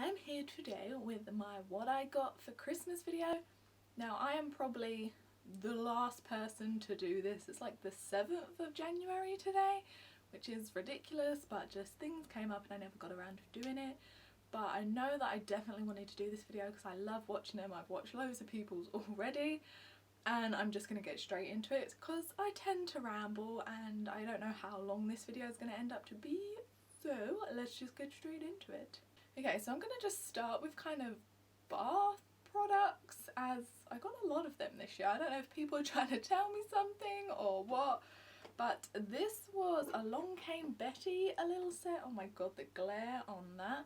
I'm here today with my what I got for Christmas video. Now I am probably the last person to do this. It's like the 7th of January today, which is ridiculous, but just things came up and I never got around to doing it. But I know that I definitely wanted to do this video because I love watching them. I've watched loads of people's already and I'm just going to get straight into it because I tend to ramble and I don't know how long this video is going to end up to be. So let's just get straight into it. Okay, so I'm going to just start with kind of bath products, as I got a lot of them this year. I don't know if people are trying to tell me something or what, but this was a Long Came Betty a little set. Oh my god, the glare on that.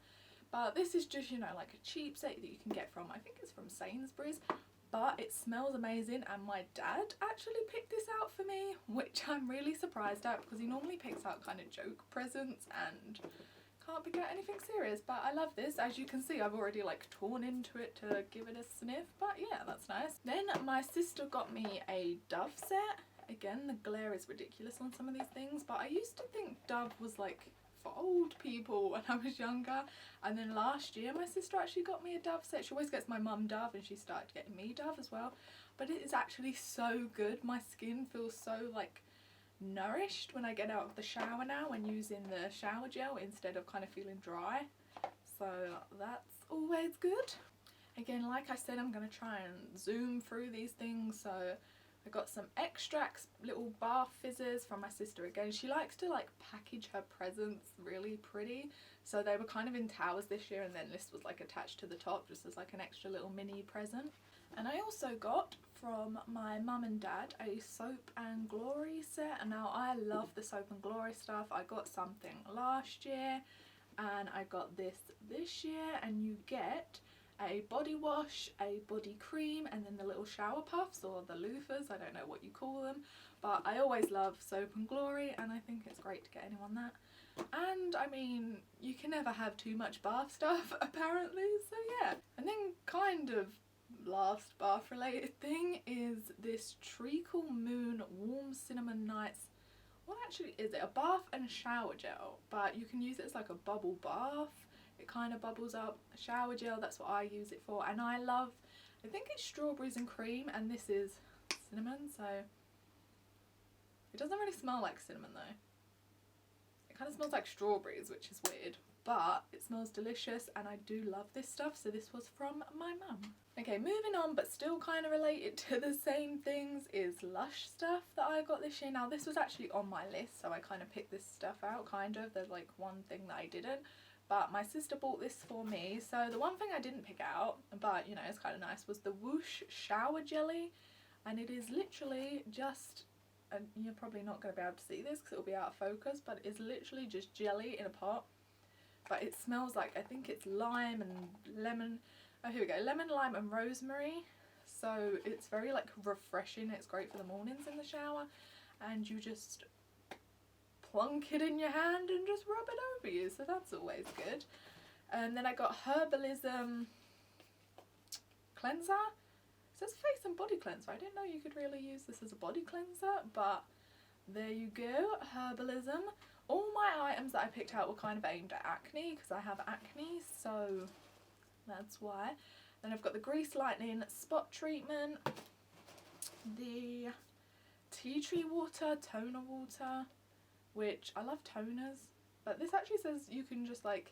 But this is just, you know, like a cheap set that you can get from, I think it's from Sainsbury's, but it smells amazing and my dad actually picked this out for me, which I'm really surprised at because he normally picks out kind of joke presents and can't pick out anything serious. But I love this. As you can see, I've already like torn into it to give it a sniff, but yeah, that's nice. Then my sister got me a Dove set. Again, the glare is ridiculous on some of these things, but I used to think Dove was like for old people when I was younger, and then last year my sister actually got me a Dove set. She always gets my mum Dove and she started getting me Dove as well, but it is actually so good. My skin feels so like nourished when I get out of the shower now when using the shower gel instead of kind of feeling dry, so that's always good. Again, like I said, I'm going to try and zoom through these things. So I got some extracts, little bath fizzers from my sister. Again, she likes to like package her presents really pretty, so they were kind of in towers this year and then this was like attached to the top just as like an extra little mini present. And I also got from my mum and dad a Soap and Glory set, and now I love the Soap and Glory stuff. I got something last year and I got this year, and you get a body wash, a body cream, and then the little shower puffs or the loofahs, I don't know what you call them, but I always love Soap and Glory and I think it's great to get anyone that. And I mean, you can never have too much bath stuff apparently, so yeah. And then kind of last bath related thing is this Treacle Moon Warm Cinnamon Nights. What actually is it? A bath and shower gel, but you can use it as like a bubble bath. It kind of bubbles up. A shower gel, that's what I use it for, and I love, I think it's strawberries and cream and this is cinnamon, so it doesn't really smell like cinnamon though. It kind of smells like strawberries, which is weird, but it smells delicious and I do love this stuff. So this was from my mum. Okay, moving on, but still kind of related to the same things, is Lush stuff that I got this year. Now this was actually on my list, so I kind of picked this stuff out, kind of. There's like one thing that I didn't, but my sister bought this for me. So the one thing I didn't pick out, but you know, it's kind of nice, was the Whoosh Shower Jelly, and it is literally just, and you're probably not going to be able to see this because it'll be out of focus, but it's literally just jelly in a pot. But it smells like, I think it's lime and lemon. Oh, here we go, lemon, lime and rosemary. So it's very like refreshing. It's great for the mornings in the shower, and you just plunk it in your hand and just rub it over you, so that's always good. And then I got Herbalism cleanser. It says face and body cleanser. I didn't know you could really use this as a body cleanser, but there you go, Herbalism. All my items that I picked out were kind of aimed at acne because I have acne, so that's why. Then I've got the Grease Lightning Spot Treatment, the Tea Tree Water Toner Water, which I love toners, but this actually says you can just like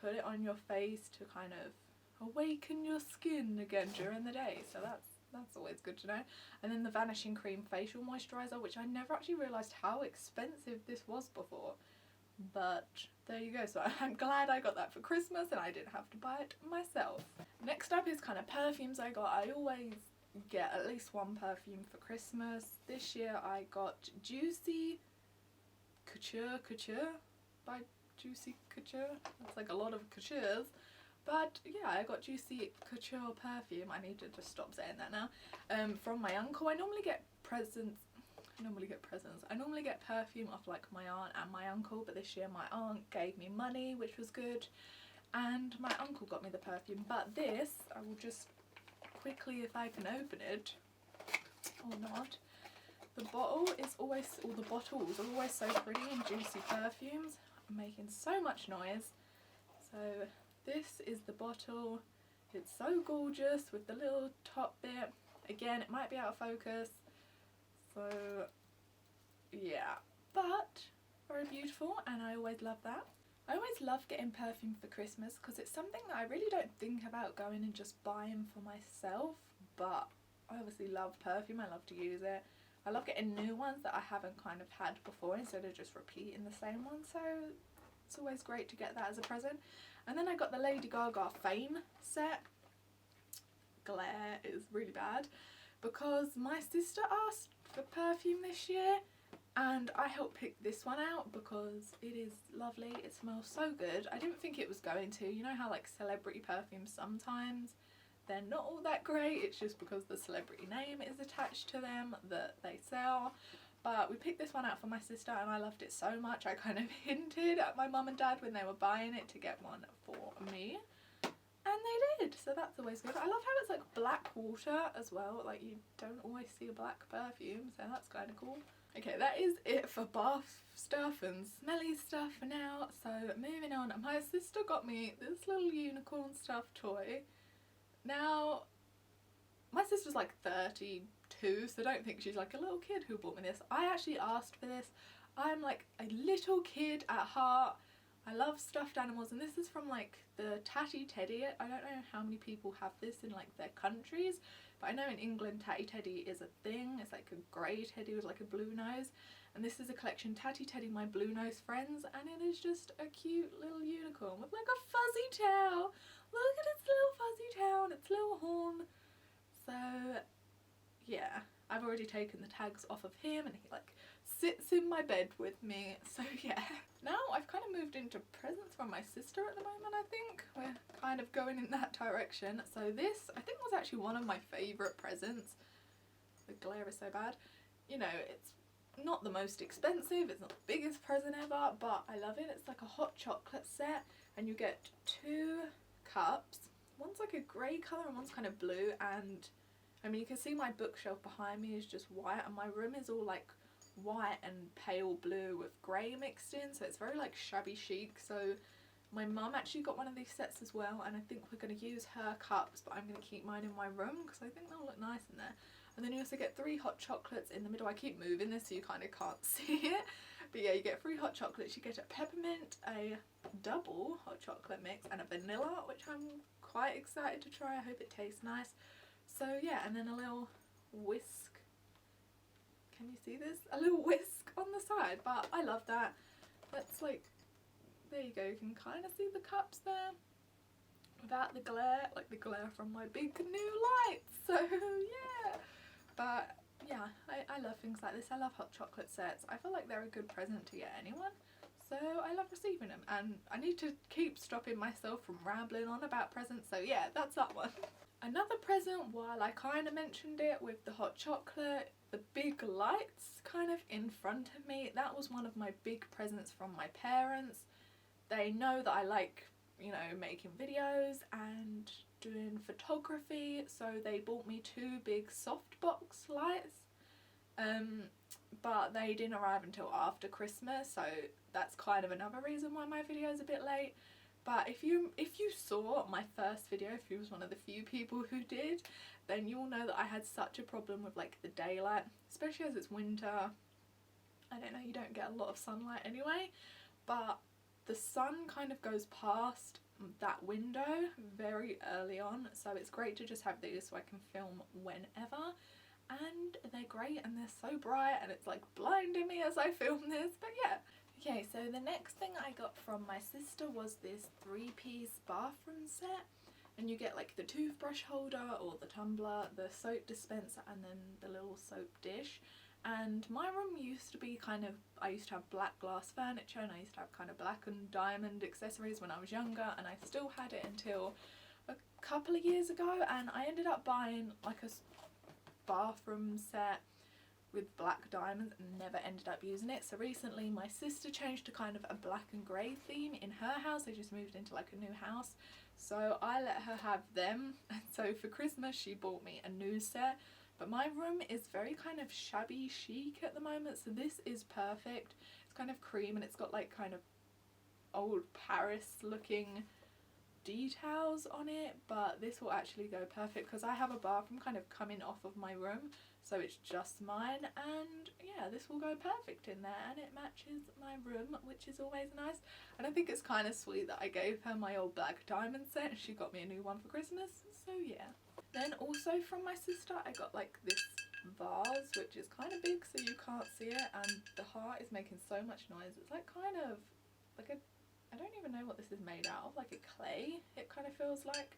put it on your face to kind of awaken your skin again during the day, so that's always good to know. And then the Vanishing Cream Facial Moisturiser, which I never actually realised how expensive this was before, but there you go. So I'm glad I got that for Christmas and I didn't have to buy it myself. Next up is kind of perfumes I got. I always get at least one perfume for Christmas. This year I got Juicy Couture by Juicy Couture. That's like a lot of coutures. But yeah, I got Juicy Couture perfume. I need to just stop saying that now. From my uncle. I normally get perfume off like my aunt and my uncle, but this year my aunt gave me money, which was good, and my uncle got me the perfume. But this, I will just quickly, if I can open it or not. The bottle is always, or the bottles are always so pretty in Juicy perfumes. I'm making so much noise. So This is the bottle. It's so gorgeous with the little top bit. Again, it might be out of focus, so yeah, but very beautiful, and I always love that. I always love getting perfume for Christmas because it's something that I really don't think about going and just buying for myself, but I obviously love perfume. I love to use it. I love getting new ones that I haven't kind of had before instead of just repeating the same one, so it's always great to get that as a present. And then I got the Lady Gaga Fame set. Glare is really bad because my sister asked for perfume this year and I helped pick this one out because it is lovely. It smells so good. I didn't think it was going to. You know how like celebrity perfumes sometimes they're not all that great, it's just because the celebrity name is attached to them that they sell. But we picked this one out for my sister and I loved it so much I kind of hinted at my mum and dad when they were buying it to get one for me, and they did, so that's always good. I love how it's like black water as well, like you don't always see a black perfume, so that's kind of cool. Okay, that is it for bath stuff and smelly stuff for now, so moving on. My sister got me this little unicorn stuffed toy. Now, my sister's like 32, so don't think she's like a little kid who bought me this. I actually asked for this. I'm like a little kid at heart. I love stuffed animals, and this is from like the Tatty Teddy. I don't know how many people have this in like their countries, but I know in England Tatty Teddy is a thing. It's like a grey teddy with like a blue nose, and this is a collection Tatty Teddy My Blue Nose Friends, and it is just a cute little unicorn with like a fuzzy tail. Look at its little fuzzy tail and its little horn. So yeah, I've already taken the tags off of him and he like sits in my bed with me, so yeah. Now I've kind of moved into presents from my sister at the moment. I think we're kind of going in that direction. So this I think was actually one of my favourite presents. The glare is so bad. You know, it's not the most expensive, it's not the biggest present ever, but I love it. It's like a hot chocolate set and you get 2 cups. One's like a grey colour and one's kind of blue, and I mean you can see my bookshelf behind me is just white and my room is all like white and pale blue with grey mixed in, so it's very like shabby chic. So my mum actually got one of these sets as well, and I think we're going to use her cups, but I'm going to keep mine in my room because I think they'll look nice in there. And then you also get 3 hot chocolates in the middle. I keep moving this so you kind of can't see it, but yeah, you get 3 hot chocolates. You get a peppermint, a double hot chocolate mix, and a vanilla, which I'm quite excited to try. I hope it tastes nice. So yeah, and then a little whisk. Can you see this? A little whisk on the side, but I love that. That's like, there you go, you can kind of see the cups there without the glare, like the glare from my big new lights. So yeah, but yeah, I love things like this. I love hot chocolate sets. I feel like they're a good present to get anyone, so I love receiving them, and I need to keep stopping myself from rambling on about presents, so yeah, that's that one. Another present, while I kind of mentioned it with the hot chocolate, the big lights kind of in front of me, that was one of my big presents from my parents. They know that I like, you know, making videos and doing photography, so they bought me 2 big softbox lights, but they didn't arrive until after Christmas, so that's kind of another reason why my video is a bit late. But if you saw my first video, if you was one of the few people who did, then you'll know that I had such a problem with like the daylight, especially as it's winter. I don't know, you don't get a lot of sunlight anyway, but the sun kind of goes past that window very early on, so it's great to just have these so I can film whenever, and they're great and they're so bright and it's like blinding me as I film this, but yeah. Okay, so the next thing I got from my sister was this 3-piece bathroom set, and you get like the toothbrush holder or the tumbler, the soap dispenser, and then the little soap dish. And my room used to be kind of, I used to have black glass furniture and I used to have kind of black and diamond accessories when I was younger, and I still had it until a couple of years ago, and I ended up buying like a bathroom set with black diamonds and never ended up using it. So recently my sister changed to kind of a black and grey theme in her house. They just moved into like a new house, so I let her have them, and so for Christmas she bought me a new set. But my room is very kind of shabby chic at the moment, so this is perfect. It's kind of cream and it's got like kind of old Paris looking details on it, but this will actually go perfect because I have a bathroom kind of coming off of my room, so it's just mine, and yeah, this will go perfect in there, and it matches my room, which is always nice. And I think it's kind of sweet that I gave her my old black diamond set and she got me a new one for Christmas, so yeah. Then also from my sister I got like this vase, which is kind of big so you can't see it, and the heart is making so much noise. It's like kind of like a, I don't even know what this is made out of, like a clay it kind of feels like,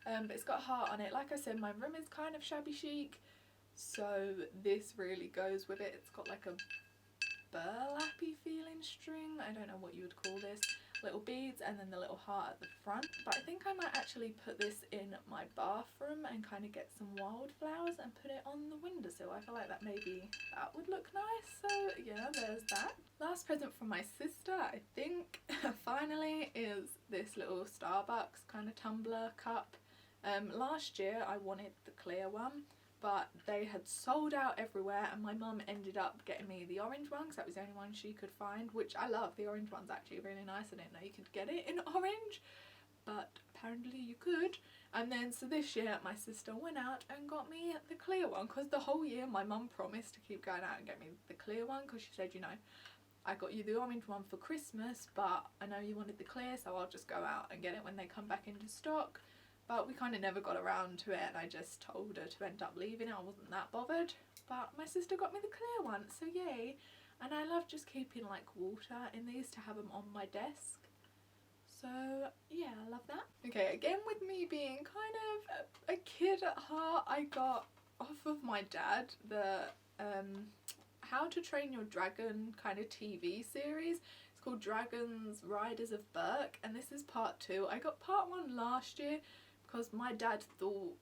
but it's got a heart on it. Like I said, my room is kind of shabby chic, so this really goes with it. It's got like a burlappy feeling string, I don't know what you would call this, little beads, and then the little heart at the front. But I think I might actually put this in my bathroom and kind of get some wildflowers and put it on the windowsill. I feel like that maybe that would look nice, so yeah, there's that. Last present from my sister, I think, finally, is this little Starbucks kind of tumbler cup. Last year I wanted the clear one, but they had sold out everywhere, and my mum ended up getting me the orange one because that was the only one she could find, which I love. The orange one's actually really nice. I didn't know you could get it in orange, but apparently you could. And then so this year my sister went out and got me the clear one, because the whole year my mum promised to keep going out and get me the clear one, because she said, you know, I got you the orange one for Christmas, but I know you wanted the clear, so I'll just go out and get it when they come back into stock. But we kind of never got around to it, and I just told her to end up leaving it. I wasn't that bothered, but my sister got me the clear one, so yay. And I love just keeping like water in these to have them on my desk, so yeah, I love that. Okay, again with me being kind of a kid at heart, I got off of my dad the How to Train Your Dragon kind of TV series. It's called Dragons Riders of Berk, and this is part 2. I got part 1 last year because my dad thought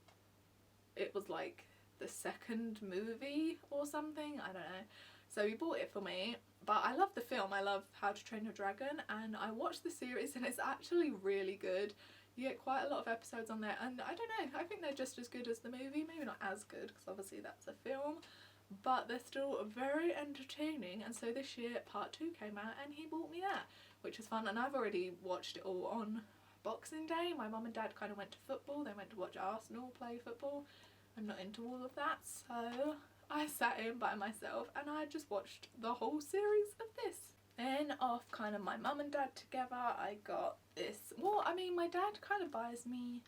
it was like the second movie or something, I don't know, so he bought it for me. But I love the film, I love How to Train Your Dragon, and I watched the series and it's actually really good. You get quite a lot of episodes on there, and I don't know, I think they're just as good as the movie. Maybe not as good because obviously that's a film, but they're still very entertaining. And so this year part 2 came out and he bought me that, which was fun. And I've already watched it all on Boxing Day. My mum and dad kind of went to football, they went to watch Arsenal play football. I'm not into all of that, so I sat in by myself and I just watched the whole series of this. Then off kind of my mum and dad together, I got this, well, I mean my dad kind of buys me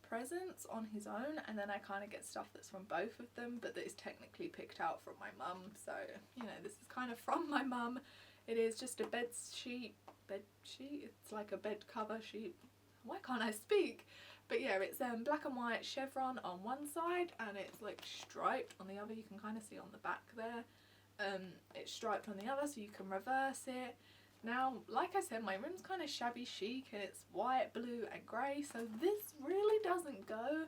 presents on his own, and then I kind of get stuff that's from both of them, but that is technically picked out from my mum, so you know, this is kind of from my mum. It is just a bed sheet, it's like a bed cover sheet, why can't I speak? But yeah, it's black and white chevron on one side and it's like striped on the other. You can kind of see on the back there, it's striped on the other so you can reverse it. Now, like I said, my room's kind of shabby chic and it's white, blue and grey, so this really doesn't go,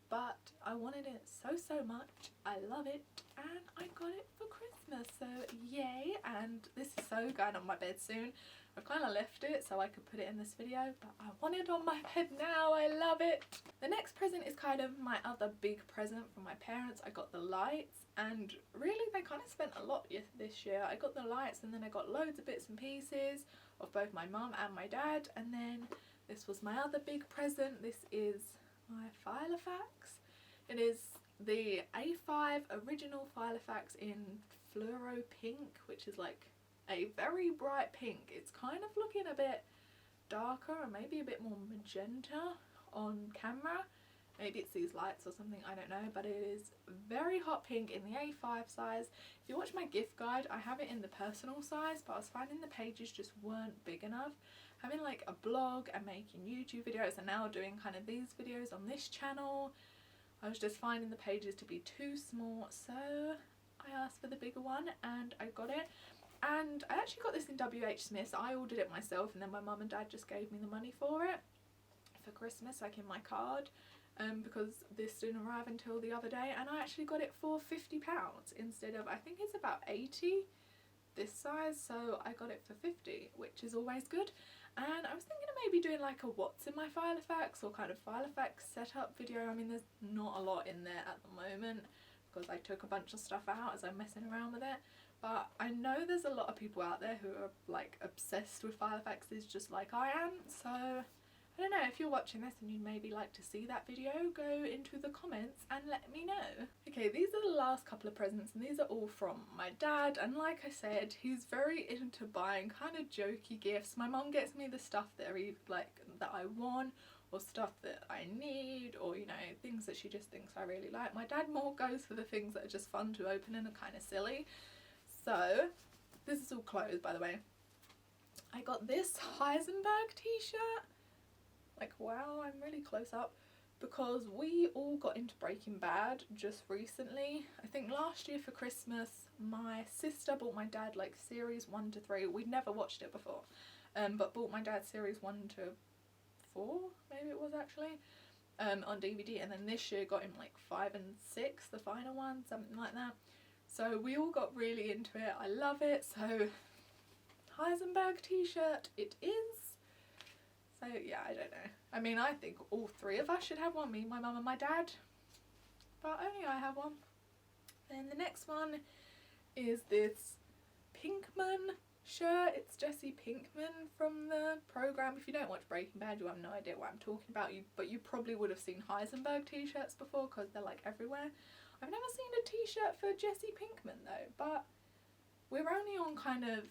but I wanted it so much. I love it and I got it for Christmas, so yay. And this is so going on my bed soon. I've kind of left it so I could put it in this video, but I want it on my bed now. I love it. The next present is kind of my other big present from my parents. I got the lights, and really they kind of spent a lot this year. I got the lights and then I got loads of bits and pieces of both my mum and my dad, and then this was my other big present. This is my Filofax. It is the A5 original Filofax in fluoro pink, which is like a very bright pink. It's kind of looking a bit darker and maybe a bit more magenta on camera. Maybe it's these lights or something, I don't know, but it is very hot pink in the A5 size. If you watch my gift guide, I have it in the personal size, but I was finding the pages just weren't big enough. Having like a blog and making YouTube videos and now doing kind of these videos on this channel, I was just finding the pages to be too small, so I asked for the bigger one and I got it. And I actually got this in WH Smith's. I ordered it myself and then my mum and dad just gave me the money for it for Christmas, like in my card, because this didn't arrive until the other day, and I actually got it for £50 instead of, I think it's about 80 this size, so I got it for 50, which is always good. And I was thinking of maybe doing like a what's in my Filofax or kind of Filofax setup video. I mean, there's not a lot in there at the moment because I took a bunch of stuff out as I'm messing around with it. But I know there's a lot of people out there who are like obsessed with Filofaxes just like I am, so I don't know, know, if you're watching this and you'd maybe like to see that video, go into the comments and let me know. Okay, these are the last couple of presents, and these are all from my dad, and like I said, he's very into buying kind of jokey gifts. My mum gets me the stuff that that I want, or stuff that I need, or you know, things that she just thinks I really like. My dad more goes for the things that are just fun to open and are kind of silly. So this is all clothes, by the way. I got this Heisenberg t-shirt. Like, wow, I'm really close up, because we all got into Breaking Bad just recently. I think last year for Christmas my sister bought my dad like series 1 to 3. We'd never watched it before, but bought my dad series 1 to 4, maybe it was actually, on DVD, and then this year got him like 5 and 6, the final one, something like that. So we all got really into it. I love it. So Heisenberg t-shirt it is. So yeah, I don't know. I mean, I think all three of us should have one, me, my mum and my dad, but only I have one. Then the next one is this Pinkman shirt. It's Jesse Pinkman from the programme. If you don't watch Breaking Bad, you have no idea what I'm talking about, but you probably would have seen Heisenberg t-shirts before, because they're like everywhere. I've never seen a t-shirt for Jesse Pinkman though, but we're only on kind of,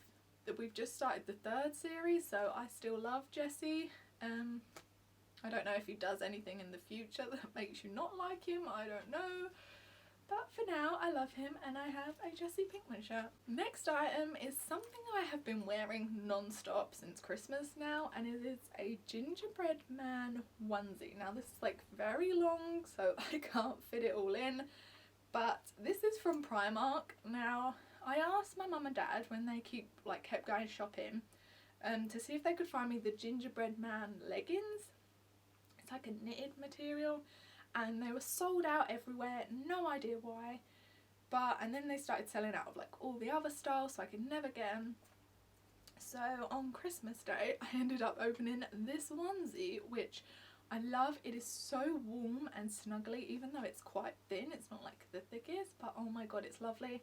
we've just started the 3rd series, so I still love Jesse. I don't know if he does anything in the future that makes you not like him, I don't know. But for now, I love him, and I have a Jesse Pinkman shirt. Next item is something I have been wearing non-stop since Christmas now, and it is a gingerbread man onesie. Now this is like very long, so I can't fit it all in, but this is from Primark. Now, I asked my mum and dad when they kept going shopping to see if they could find me the gingerbread man leggings. It's like a knitted material, and they were sold out everywhere, no idea why. And then they started selling out of like all the other styles, so I could never get them. So on Christmas Day I ended up opening this onesie, which I love. It is so warm and snuggly, even though it's quite thin. It's not like the thickest, but oh my god, it's lovely.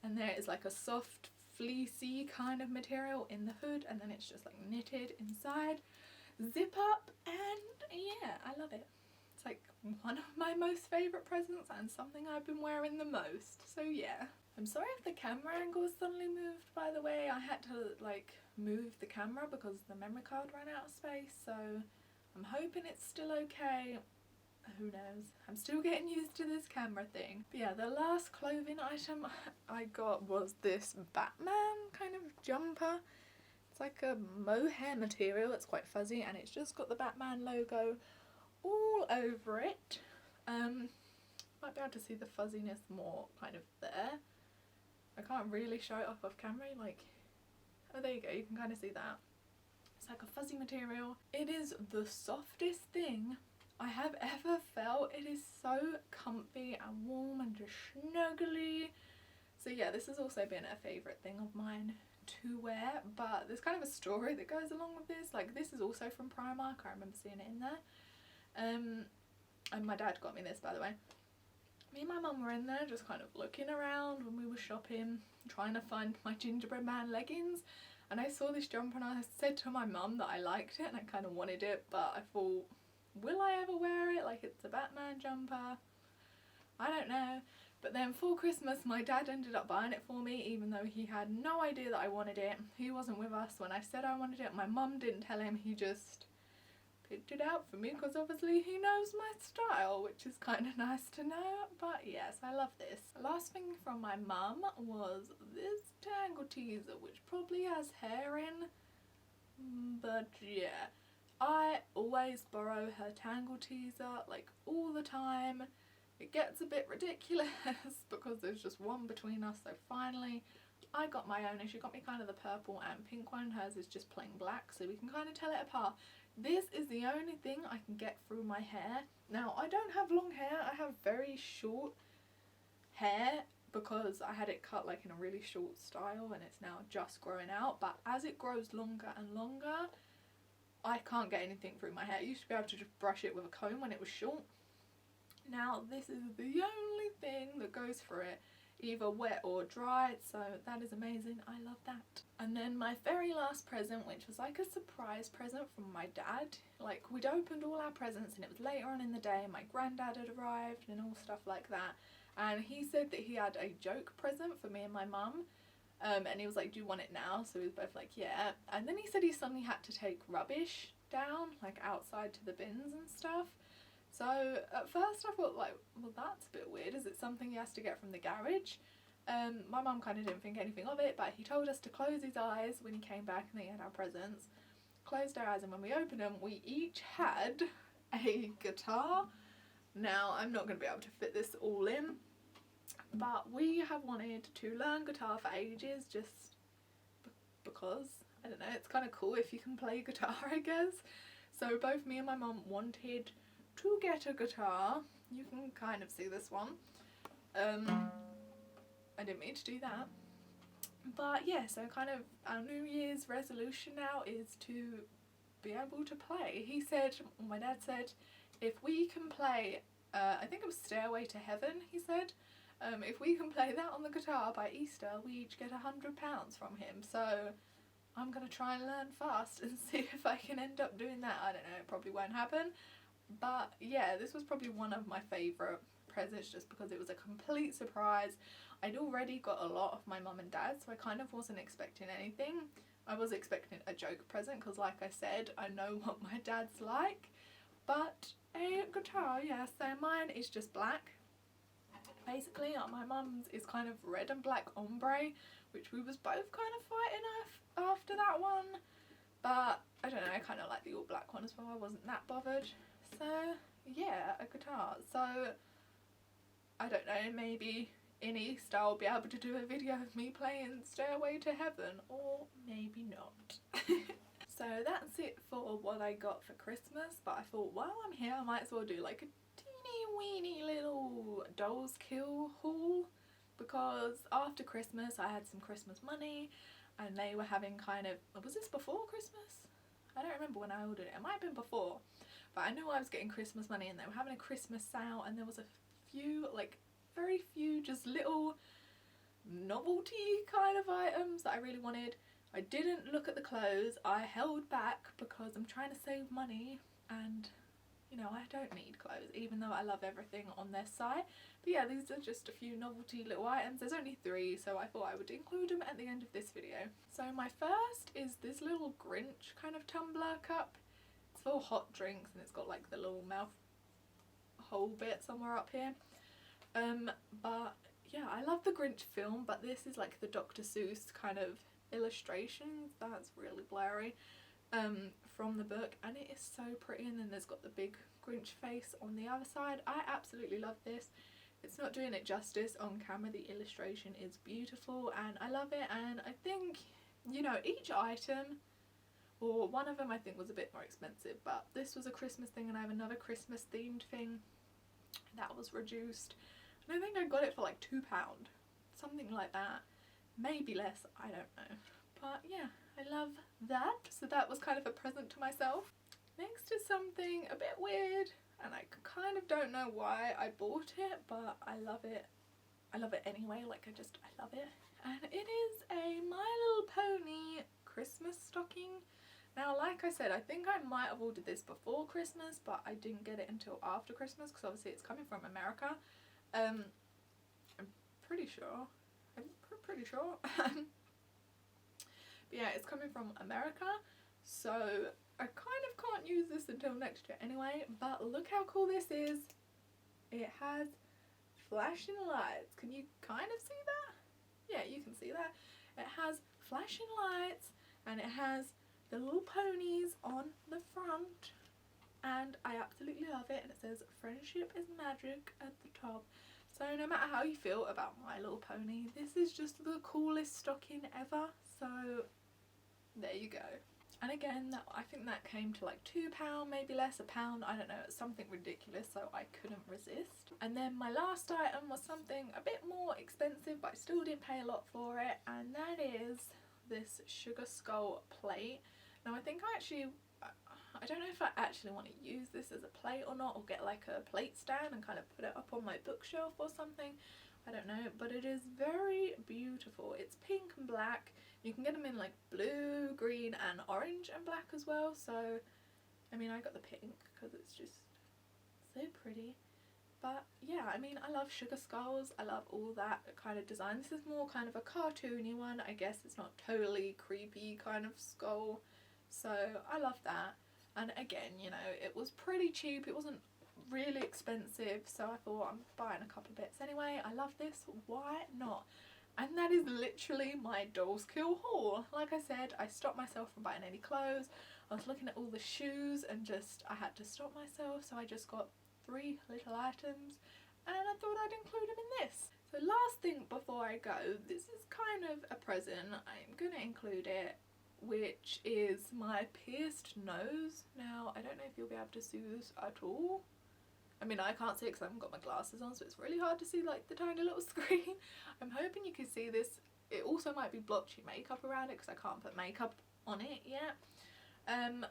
And there is like a soft fleecy kind of material in the hood, and then it's just like knitted inside, zip up, and yeah, I love it. It's like one of my most favourite presents and something I've been wearing the most, so yeah. I'm sorry if the camera angle suddenly moved, by the way. I had to like move the camera because the memory card ran out of space, so I'm hoping it's still okay. Who knows? I'm still getting used to this camera thing. But yeah, the last clothing item I got was this Batman kind of jumper. It's like a mohair material. It's quite fuzzy, and it's just got the Batman logo all over it. Might be able to see the fuzziness more kind of there. I can't really show it off camera, like, oh there you go, you can kind of see that. It's like a fuzzy material. It is the softest thing I have ever felt. It is so comfy and warm and just snuggly. So yeah, this has also been a favourite thing of mine to wear, but there's kind of a story that goes along with this. Like, this is also from Primark, I remember seeing it in there. And my dad got me this, by the way. Me and my mum were in there just kind of looking around when we were shopping, trying to find my gingerbread man leggings, and I saw this jumper and I said to my mum that I liked it and I kind of wanted it, but I thought, will I ever wear it? Like, it's a Batman jumper. I don't know. But then for Christmas my dad ended up buying it for me, even though he had no idea that I wanted it. He wasn't with us when I said I wanted it. My mum didn't tell him, he just picked it out for me because obviously he knows my style, which is kind of nice to know. But yes, I love this. Last thing from my mum was this tangle teaser, which probably has hair in, but yeah, I always borrow her tangle teaser, like all the time. It gets a bit ridiculous because there's just one between us, so finally I got my own, and she got me kind of the purple and pink one. Hers is just plain black, so we can kind of tell it apart. This is the only thing I can get through my hair. Now, I don't have long hair, I have very short hair because I had it cut like in a really short style and it's now just growing out, but as it grows longer and longer, I can't get anything through my hair. I used to be able to just brush it with a comb when it was short. Now this is the only thing that goes through it. either wet or dry, so that is amazing. I love that. And then my very last present, which was like a surprise present from my dad. Like, we'd opened all our presents and it was later on in the day, my granddad had arrived and all stuff like that, and he said that he had a joke present for me and my mum. And he was like, do you want it now? So we were both like, yeah. And then he said he suddenly had to take rubbish down, like outside to the bins and stuff. So at first I thought, like, well, that's a bit weird. Is it something he has to get from the garage? My mum kind of didn't think anything of it, but he told us to close his eyes when he came back and he had our presents. Closed our eyes, and when we opened them, we each had a guitar. Now, I'm not going to be able to fit this all in, but we have wanted to learn guitar for ages, just because, I don't know, it's kind of cool if you can play guitar, I guess. So both me and my mum wanted to get a guitar. You can kind of see this one. I didn't mean to do that. But yeah, so kind of our New Year's resolution now is to be able to play. He said, my dad said, if we can play, I think it was Stairway to Heaven, he said, if we can play that on the guitar by Easter, we each get £100 from him. So I'm going to try and learn fast and see if I can end up doing that. I don't know, it probably won't happen. But yeah, this was probably one of my favourite presents just because it was a complete surprise. I'd already got a lot of my mum and dad, so I kind of wasn't expecting anything. I was expecting a joke present because, like I said, I know what my dad's like. But a guitar, yeah, so mine is just black. Basically, my mum's is kind of red and black ombre, which we was both kind of fighting after that one. But I don't know, I kind of like the all black one as well. I wasn't that bothered. So yeah, a guitar. So I don't know, maybe in Easter I'll be able to do a video of me playing Stairway to Heaven, or maybe not. So that's it for what I got for Christmas, but I thought while I'm here I might as well do like a teeny-weeny little dolls kill haul, because after Christmas I had some Christmas money and they were having kind of, was this before Christmas? I don't remember when I ordered it. It might have been before, but I knew I was getting Christmas money and they were having a Christmas sale, and there was a few, like very few, just little novelty kind of items that I really wanted. I didn't look at the clothes. I held back because I'm trying to save money, and you know, I don't need clothes even though I love everything on their site. But yeah, these are just a few novelty little items. There's only 3, so I thought I would include them at the end of this video. So my first is this little Grinch kind of tumbler cup. It's for hot drinks and it's got like the little mouth hole bit somewhere up here. But yeah, I love the Grinch film, but this is like the Dr. Seuss kind of illustrations. That's really blurry. From the book, and it is so pretty, and then there's got the big Grinch face on the other side. I absolutely love this. It's not doing it justice on camera. The illustration is beautiful and I love it, and I think, you know, each item, or one of them I think was a bit more expensive, but this was a Christmas thing and I have another Christmas themed thing that was reduced, and I think I got it for like £2, something like that, maybe less, I don't know. But yeah, I love that. So that was kind of a present to myself. Next is something a bit weird, and I kind of don't know why I bought it, but I love it. I love it anyway, like I love it. And it is a My Little Pony Christmas stocking. Now, like I said, I think I might have ordered this before Christmas, but I didn't get it until after Christmas because obviously it's coming from America. I'm pretty sure. Pretty sure. But yeah, it's coming from America, so I kind of can't use this until next year anyway, but look how cool this is. It has flashing lights. Can you kind of see that? Yeah, you can see that. It has flashing lights and it has the little ponies on the front, and I absolutely love it, and it says friendship is magic at the top. So no matter how you feel about My Little Pony, this is just the coolest stocking ever, so there you go. And again, I think that came to like £2, maybe less, £1, I don't know, it's something ridiculous, so I couldn't resist. And then my last item was something a bit more expensive, but I still didn't pay a lot for it, and that is this Sugar Skull plate. Now I think I don't know if I actually want to use this as a plate or not, or get like a plate stand and kind of put it up on my bookshelf or something. I don't know, but it is very beautiful. It's pink and black. You can get them in like blue, green and orange and black as well. So I mean, I got the pink because it's just so pretty. But yeah, I mean, I love sugar skulls. I love all that kind of design. This is more kind of a cartoony one. I guess it's not totally creepy kind of skull. So I love that. And again, you know, it was pretty cheap. It wasn't really expensive. So I thought, I'm buying a couple of bits anyway. I love this. Why not? And that is literally my Dolls Kill haul. Like I said, I stopped myself from buying any clothes. I was looking at all the shoes and just, I had to stop myself. So I just got 3 little items and I thought I'd include them in this. So last thing before I go, this is kind of a present. I'm going to include it, which is my pierced nose. Now, I don't know if you'll be able to see this at all. I mean, I can't see it because I haven't got my glasses on, so it's really hard to see like the tiny little screen. I'm hoping you can see this. It also might be blotchy makeup around it because I can't put makeup on it yet.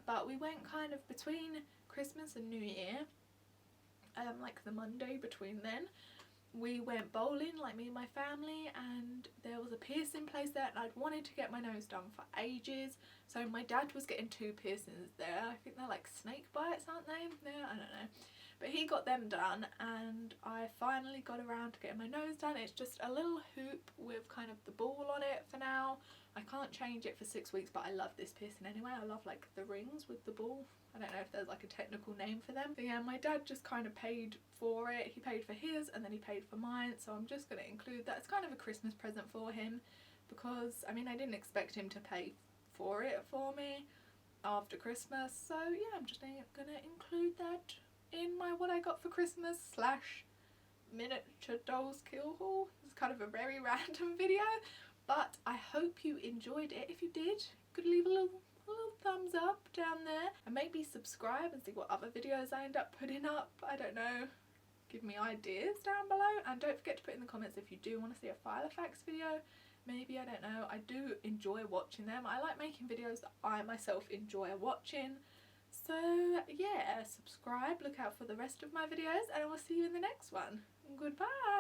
But we went kind of between Christmas and New Year, like the Monday between then. We went bowling, like me and my family, and there was a piercing place there, and I'd wanted to get my nose done for ages. So my dad was getting 2 piercings there. I think they're like snake bites, aren't they? Yeah, I don't know. But he got them done, and I finally got around to getting my nose done. It's just a little hoop with kind of the ball on it for now. I can't change it for 6 weeks, but I love this piercing anyway. I love like the rings with the ball. I don't know if there's like a technical name for them. But yeah, my dad just kind of paid for it. He paid for his and then he paid for mine. So I'm just going to include that. It's kind of a Christmas present for him because, I mean, I didn't expect him to pay for it for me after Christmas. So yeah, I'm just going to include that in my what I got for Christmas / miniature dolls kill haul. It's kind of a very random video, but I hope you enjoyed it. If you did, you could leave a little thumbs up down there and maybe subscribe and see what other videos I end up putting up. I don't know, give me ideas down below, and don't forget to put in the comments if you do want to see a file facts video. Maybe, I don't know. I do enjoy watching them. I like making videos that I myself enjoy watching. So yeah, subscribe, look out for the rest of my videos, and I will see you in the next one. Goodbye!